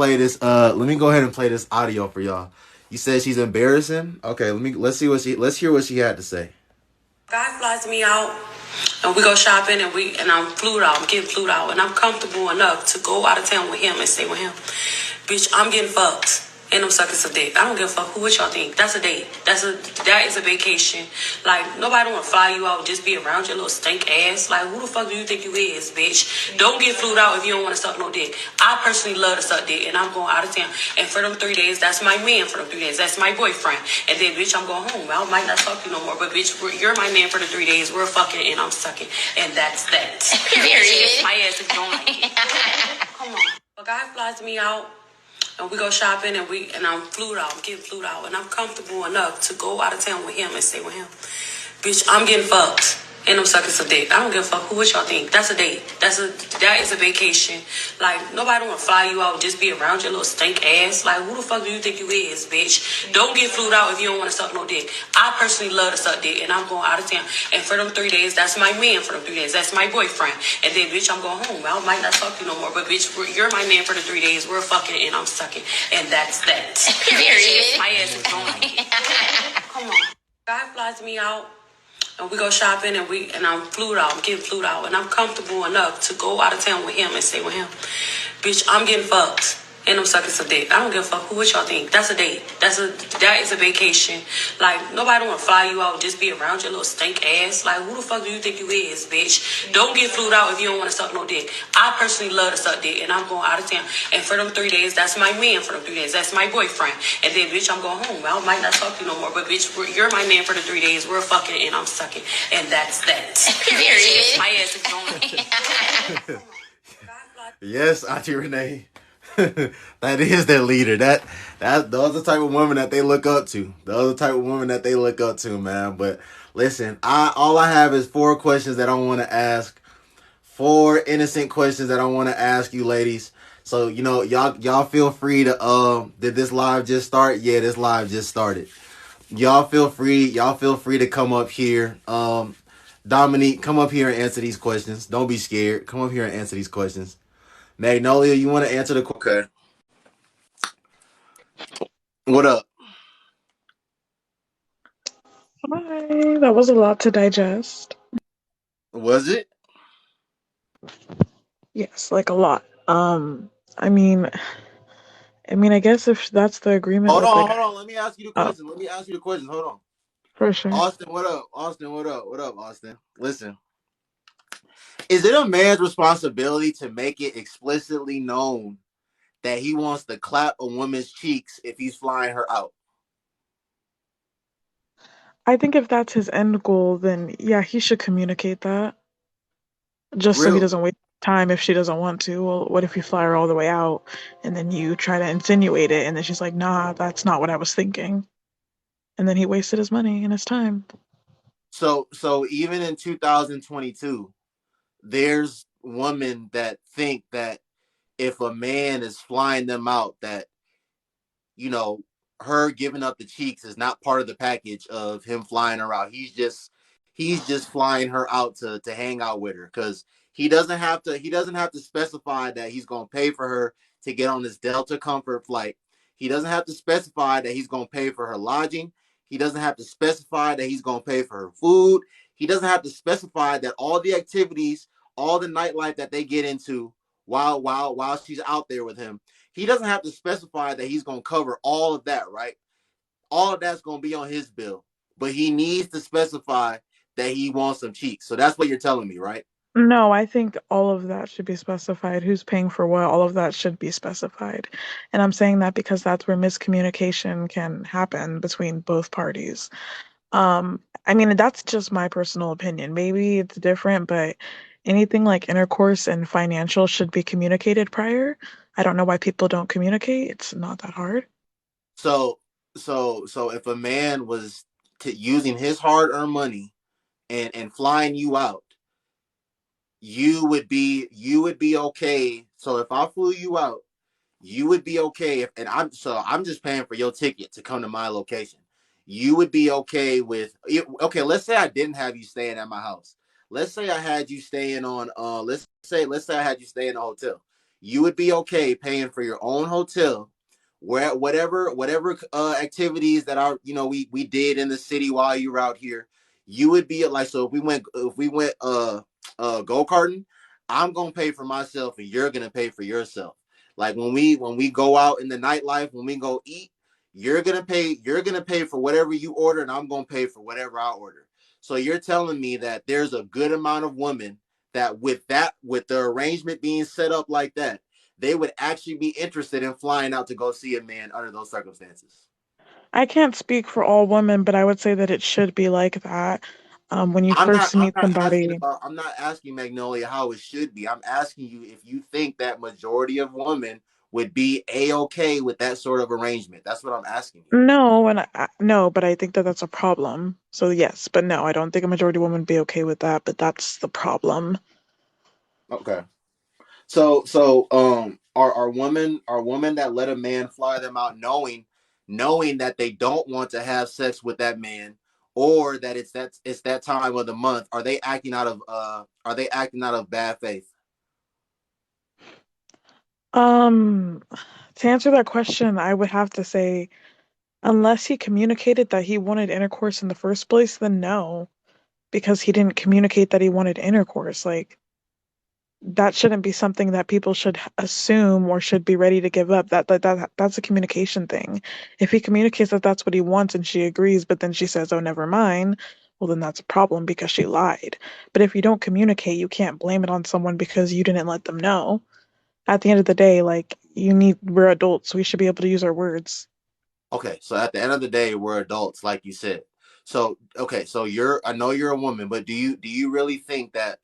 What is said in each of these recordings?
play this. Let me go ahead and play this audio for y'all. You said she's embarrassing. Okay, let's hear what she had to say. Guy flies me out and we go shopping and I'm flued out. I'm getting flued out and I'm comfortable enough to go out of town with him and stay with him. Bitch, I'm getting fucked. And I'm sucking some dick. I don't give a fuck who what y'all think. That's a date. That is a vacation. Like nobody wanna fly you out, just be around your little stink ass. Like who the fuck do you think you is, bitch? Don't get flued out if you don't wanna suck no dick. I personally love to suck dick and I'm going out of town. And for them 3 days, that's my man for them 3 days. That's my boyfriend. And then bitch, I'm going home. I might not fuck you no more. But bitch, you're my man for the 3 days. We're fucking and I'm sucking. And that's that. Period. My ass if you don't like it. Come on. A guy flies me out and we go shopping and I'm flued out. I'm getting flued out and I'm comfortable enough to go out of town with him and stay with him. Bitch, I'm getting fucked. And I'm sucking some dick. I don't give a fuck who what y'all think. That's a date. That is a vacation. Like nobody wanna fly you out, just be around your little stink ass. Like who the fuck do you think you is, bitch? Don't get flued out if you don't wanna suck no dick. I personally love to suck dick and I'm going out of town. And for them 3 days, that's my man for them 3 days. That's my boyfriend. And then bitch, I'm going home. I might not fuck you no more. But bitch, you're my man for the 3 days. We're fucking and I'm sucking. And that's that. Period. My ass is don't like it. Come on. Guy flies me out and we go shopping and I'm flued out. I'm getting flued out and I'm comfortable enough to go out of town with him and stay with him. Bitch, I'm getting fucked. And I'm sucking some dick. I don't give a fuck who what y'all think. That's a date. That is a vacation. Like nobody wanna fly you out, just be around your little stink ass. Like who the fuck do you think you is, bitch? Don't get flued out if you don't wanna suck no dick. I personally love to suck dick and I'm going out of town. And for them 3 days, that's my man for them 3 days. That's my boyfriend. And then bitch, I'm going home. I might not fuck you no more. But bitch, you're my man for the 3 days. We're fucking and I'm sucking. And that's that. Period. My ass is going. Yes, Auntie Renee. That is their leader. Those are the type of women that they look up to. Those are the type of women that they look up to, man. But listen, all I have is 4 questions that I want to ask. 4 innocent questions that I want to ask you, ladies. So y'all feel free to did this live just start? Yeah, this live just started. Y'all feel free to come up here. Dominique, come up here and answer these questions. Don't be scared. Come up here and answer these questions. Magnolia, you want to answer the question? Okay. What up? Hi, that was a lot to digest. Was it? Yes, like a lot. I mean, I guess if that's the agreement Hold with on, like, hold on. Let me ask you the question. Let me ask you the question. Hold on. for sure. Austin, what up? Austin, what up? What up, Austin? Listen. Is it a man's responsibility to make it explicitly known that he wants to clap a woman's cheeks if he's flying her out? I think if that's his end goal, then yeah, he should communicate that. Just so he Really? doesn't waste time if she doesn't want to. Well, what if you fly her all the way out and then you try to insinuate it and then she's like, nah, that's not what I was thinking. And then he wasted his money and his time. So even in 2022, there's women that think that if a man is flying them out, that her giving up the cheeks is not part of the package of him flying her out. He's just flying her out to hang out with her, because he doesn't have to specify that he's gonna pay for her to get on this Delta Comfort flight. He doesn't have to specify that he's gonna pay for her lodging. He doesn't have to specify that he's gonna pay for her food. He doesn't have to specify that all the activities, all the nightlife that they get into while she's out there with him, he doesn't have to specify that he's going to cover all of that, right? All of that's going to be on his bill, but he needs to specify that he wants some cheeks. So that's what you're telling me, right? No, I think all of that should be specified. Who's paying for what? All of that should be specified. And I'm saying that because that's where miscommunication can happen between both parties. I mean, that's just my personal opinion. Maybe it's different, but anything like intercourse and financial should be communicated prior. I don't know why people don't communicate. It's not that hard. So if a man was using his hard-earned money and flying you out, you would be okay. So if I flew you out, you would be okay if, and I'm just paying for your ticket to come to my location. You would be okay with it. Okay, let's say I didn't have you staying at my house. Let's say I had you staying on let's say I had you staying in a hotel. you would be okay paying for your own hotel, where whatever activities that are, we did in the city while you were out here, you would be like, so if we went go karting, I'm gonna pay for myself and you're gonna pay for yourself. Like when we go out in the nightlife, when we go eat, you're gonna pay for whatever you order, and I'm gonna pay for whatever I order. So you're telling me that there's a good amount of women with the arrangement being set up like that, they would actually be interested in flying out to go see a man under those circumstances. I can't speak for all women, but I would say that it should be like that. When you I'm not first I'm meet not asking somebody. about I'm not asking Magnolia how it should be. I'm asking you if you think that majority of women would be a-okay with that sort of arrangement. That's what I'm asking you. No, no, but I think that that's a problem. So yes, but no, I don't think a majority of women would be okay with that, but that's the problem. Okay. So are women that let a man fly them out knowing that they don't want to have sex with that man, or that it's that time of the month, are they acting out of bad faith? Um, to answer that question, I would have to say, unless he communicated that he wanted intercourse in the first place, then no, because he didn't communicate that he wanted intercourse. Like, that shouldn't be something that people should assume or should be ready to give up. That's a communication thing. If he communicates that that's what he wants and she agrees, but then she says, "Oh, never mind," well, then that's a problem because she lied. But if you don't communicate, you can't blame it on someone because you didn't let them know. At the end of the day, like, we're adults. We should be able to use our words. Okay, so at the end of the day, we're adults, like you said. So okay, so I know you're a woman, but do you really think that,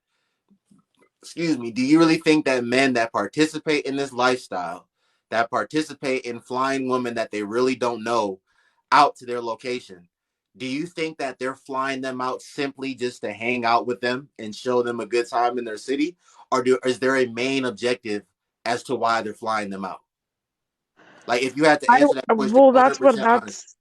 excuse me, do you really think that men that participate in this lifestyle, that participate in flying women that they really don't know out to their location, do you think that they're flying them out simply just to hang out with them and show them a good time in their city? Or is there a main objective as to why they're flying them out? Like, if you had to I answer that question well, 100% honestly.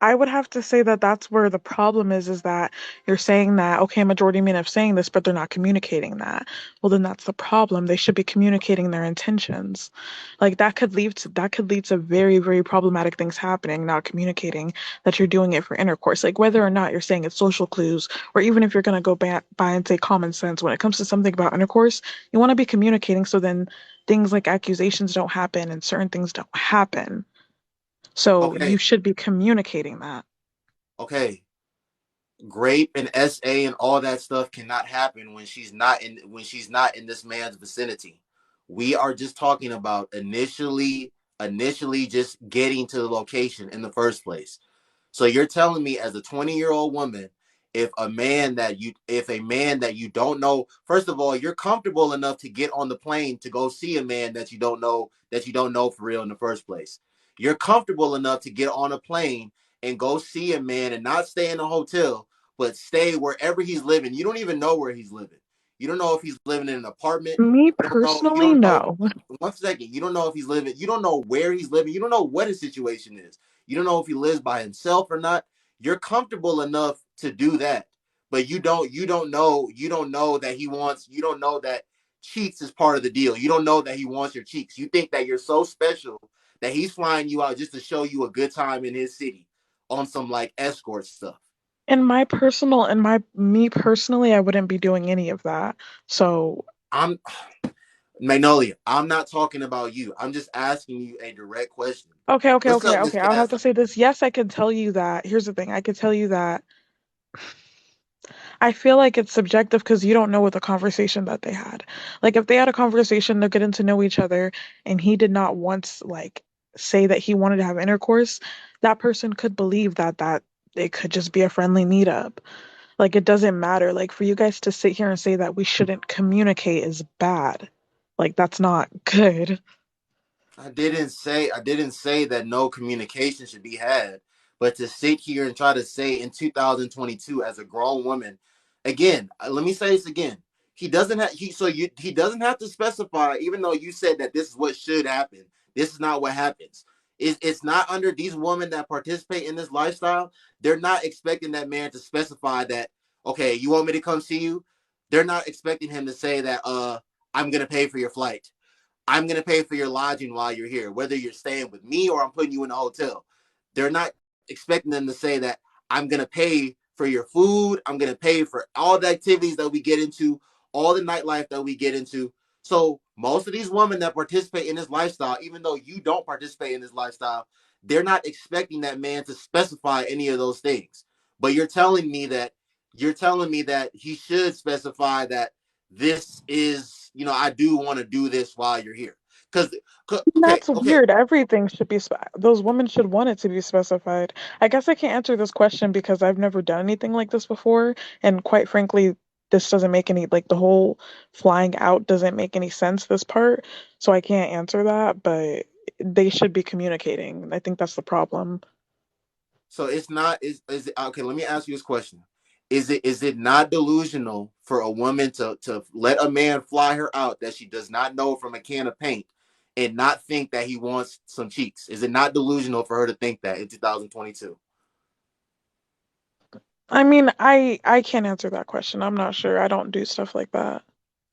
I would have to say that that's where the problem is that you're saying that, okay, majority men are saying this, but they're not communicating that. Well, then that's the problem. They should be communicating their intentions. Like that could lead to very, very problematic things happening, not communicating that you're doing it for intercourse. Like whether or not you're saying it's social clues, or even if you're gonna go by and say common sense, when it comes to something about intercourse, you want to be communicating so then things like accusations don't happen and certain things don't happen. So you Okay, should be communicating that. okay. Grape and SA and all that stuff cannot happen when she's not in this man's vicinity. We are just talking about initially just getting to the location in the first place. So you're telling me, as a 20-year-old woman, if a man that you don't know, first of all, you're comfortable enough to get on the plane to go see a man that you don't know for real in the first place. You're comfortable enough to get on a plane and go see a man and not stay in a hotel, but stay wherever he's living. You don't even know where he's living. You don't know if he's living in an apartment. Me You don't know. You personally, don't know. no. 1 second. You don't know if he's living. You don't know where he's living. You don't know what his situation is. You don't know if he lives by himself or not. You're comfortable enough to do that, but you don't know that he wants. You don't know that cheeks is part of the deal. You don't know that he wants your cheeks. You think that you're so special that he's flying you out just to show you a good time in his city on some like escort stuff. Me personally, I wouldn't be doing any of that. So, I'm Magnolia. I'm not talking about you. I'm just asking you a direct question. What's up, Miss okay. I would have Cass? to say this. Yes, I can tell you that. Here's the thing. I could tell you that I feel like it's subjective because you don't know what the conversation that they had. Like if they had a conversation, they're getting to know each other, and he did not once like say that he wanted to have intercourse, that person could believe that it could just be a friendly meetup. Like it doesn't matter. Like for you guys to sit here and say that we shouldn't communicate is bad. Like that's not good. I didn't say that no communication should be had, but to sit here and try to say in 2022 as a grown woman, again, let me say this again. He doesn't have he doesn't have to specify, even though you said that this is what should happen. This is not what happens. It's not under these women that participate in this lifestyle. They're not expecting that man to specify that, okay, you want me to come see you? They're not expecting him to say that I'm gonna pay for your flight. I'm going to pay for your lodging while you're here, whether you're staying with me or I'm putting you in a hotel. They're not expecting them to say that I'm going to pay for your food. I'm going to pay for all the activities that we get into, all the nightlife that we get into. So most of these women that participate in this lifestyle, even though you don't participate in this lifestyle, they're not expecting that man to specify any of those things. But you're telling me that he should specify that this is, I do want to do this while you're here. Because, okay, That's okay. weird. Everything should be those women should want it to be specified. I guess I can't answer this question because I've never done anything like this before, and quite frankly, this doesn't make any like the whole flying out doesn't make any sense, this part. So I can't answer that, but they should be communicating. I think that's the problem. So it's not is it, okay. Let me ask you this question: is it not delusional for a woman to let a man fly her out that she does not know from a can of paint and not think that he wants some cheeks? Is it not delusional for her to think that in 2022? I mean, I can't answer that question. I'm not sure. I don't do stuff like that.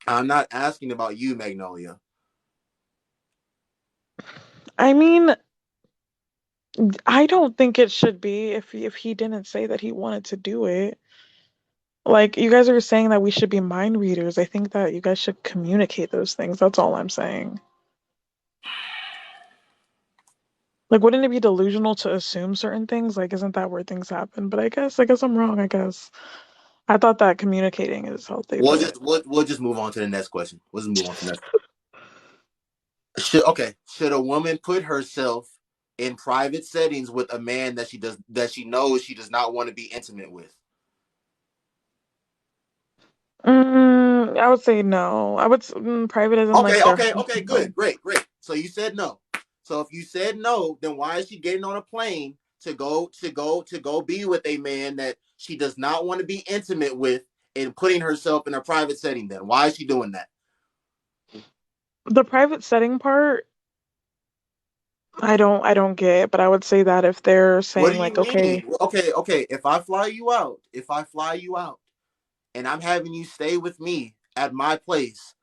I'm not asking about you, Magnolia. I mean, I don't think it should be if he didn't say that he wanted to do it. Like you guys are saying that we should be mind readers. I think that you guys should communicate those things. That's all I'm saying. Like, wouldn't it be delusional to assume certain things? Like, isn't that where things happen? But I guess I'm wrong, I guess. I thought that communicating is healthy, but We'll just move on to the next question. We'll just move on to the next. Should a woman put herself in private settings with a man that she knows she does not want to be intimate with? I would say no. Private isn't like Okay, their okay, home. okay, Like, good, great. So you said no. So if you said no, then why is she getting on a plane to go be with a man that she does not want to be intimate with and putting herself in a private setting? Then why is she doing that? the private setting part, I don't get it, but I would say that if they're What saying do you like, mean? okay, Okay. If I fly you out, and I'm having you stay with me at my place,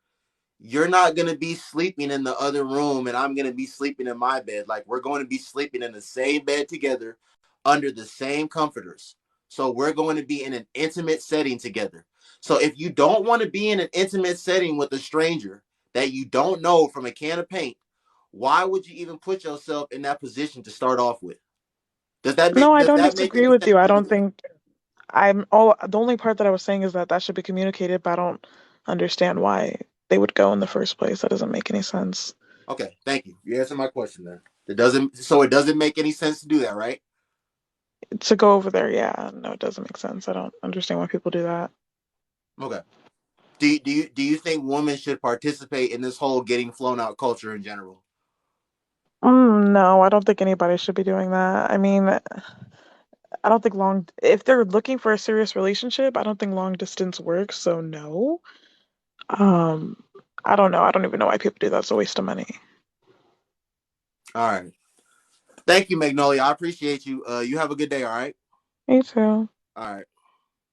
you're not going to be sleeping in the other room and I'm going to be sleeping in my bed. Like we're going to be sleeping in the same bed together under the same comforters. So we're going to be in an intimate setting together. So if you don't want to be in an intimate setting with a stranger that you don't know from a can of paint, why would you even put yourself in that position to start off with? Does that no, make I does don't that make disagree any with sense you. I to don't you? think I'm all the only part that I was saying is that that should be communicated, but I don't understand why they would go in the first place. That doesn't make any sense. Okay, thank you. You answered my question there. It doesn't make any sense to do that, right? To go over there, yeah, no, it doesn't make sense. I don't understand why people do that. Okay. Do you think women should participate in this whole getting flown out culture in general? No, I don't think anybody should be doing that. I mean, I don't think if they're looking for a serious relationship, I don't think long distance works, so no. Um, I don't know. I don't even know why people do that. It's a waste of money. All right. Thank you, Magnolia. I appreciate you. You have a good day. All right. Me too. All right.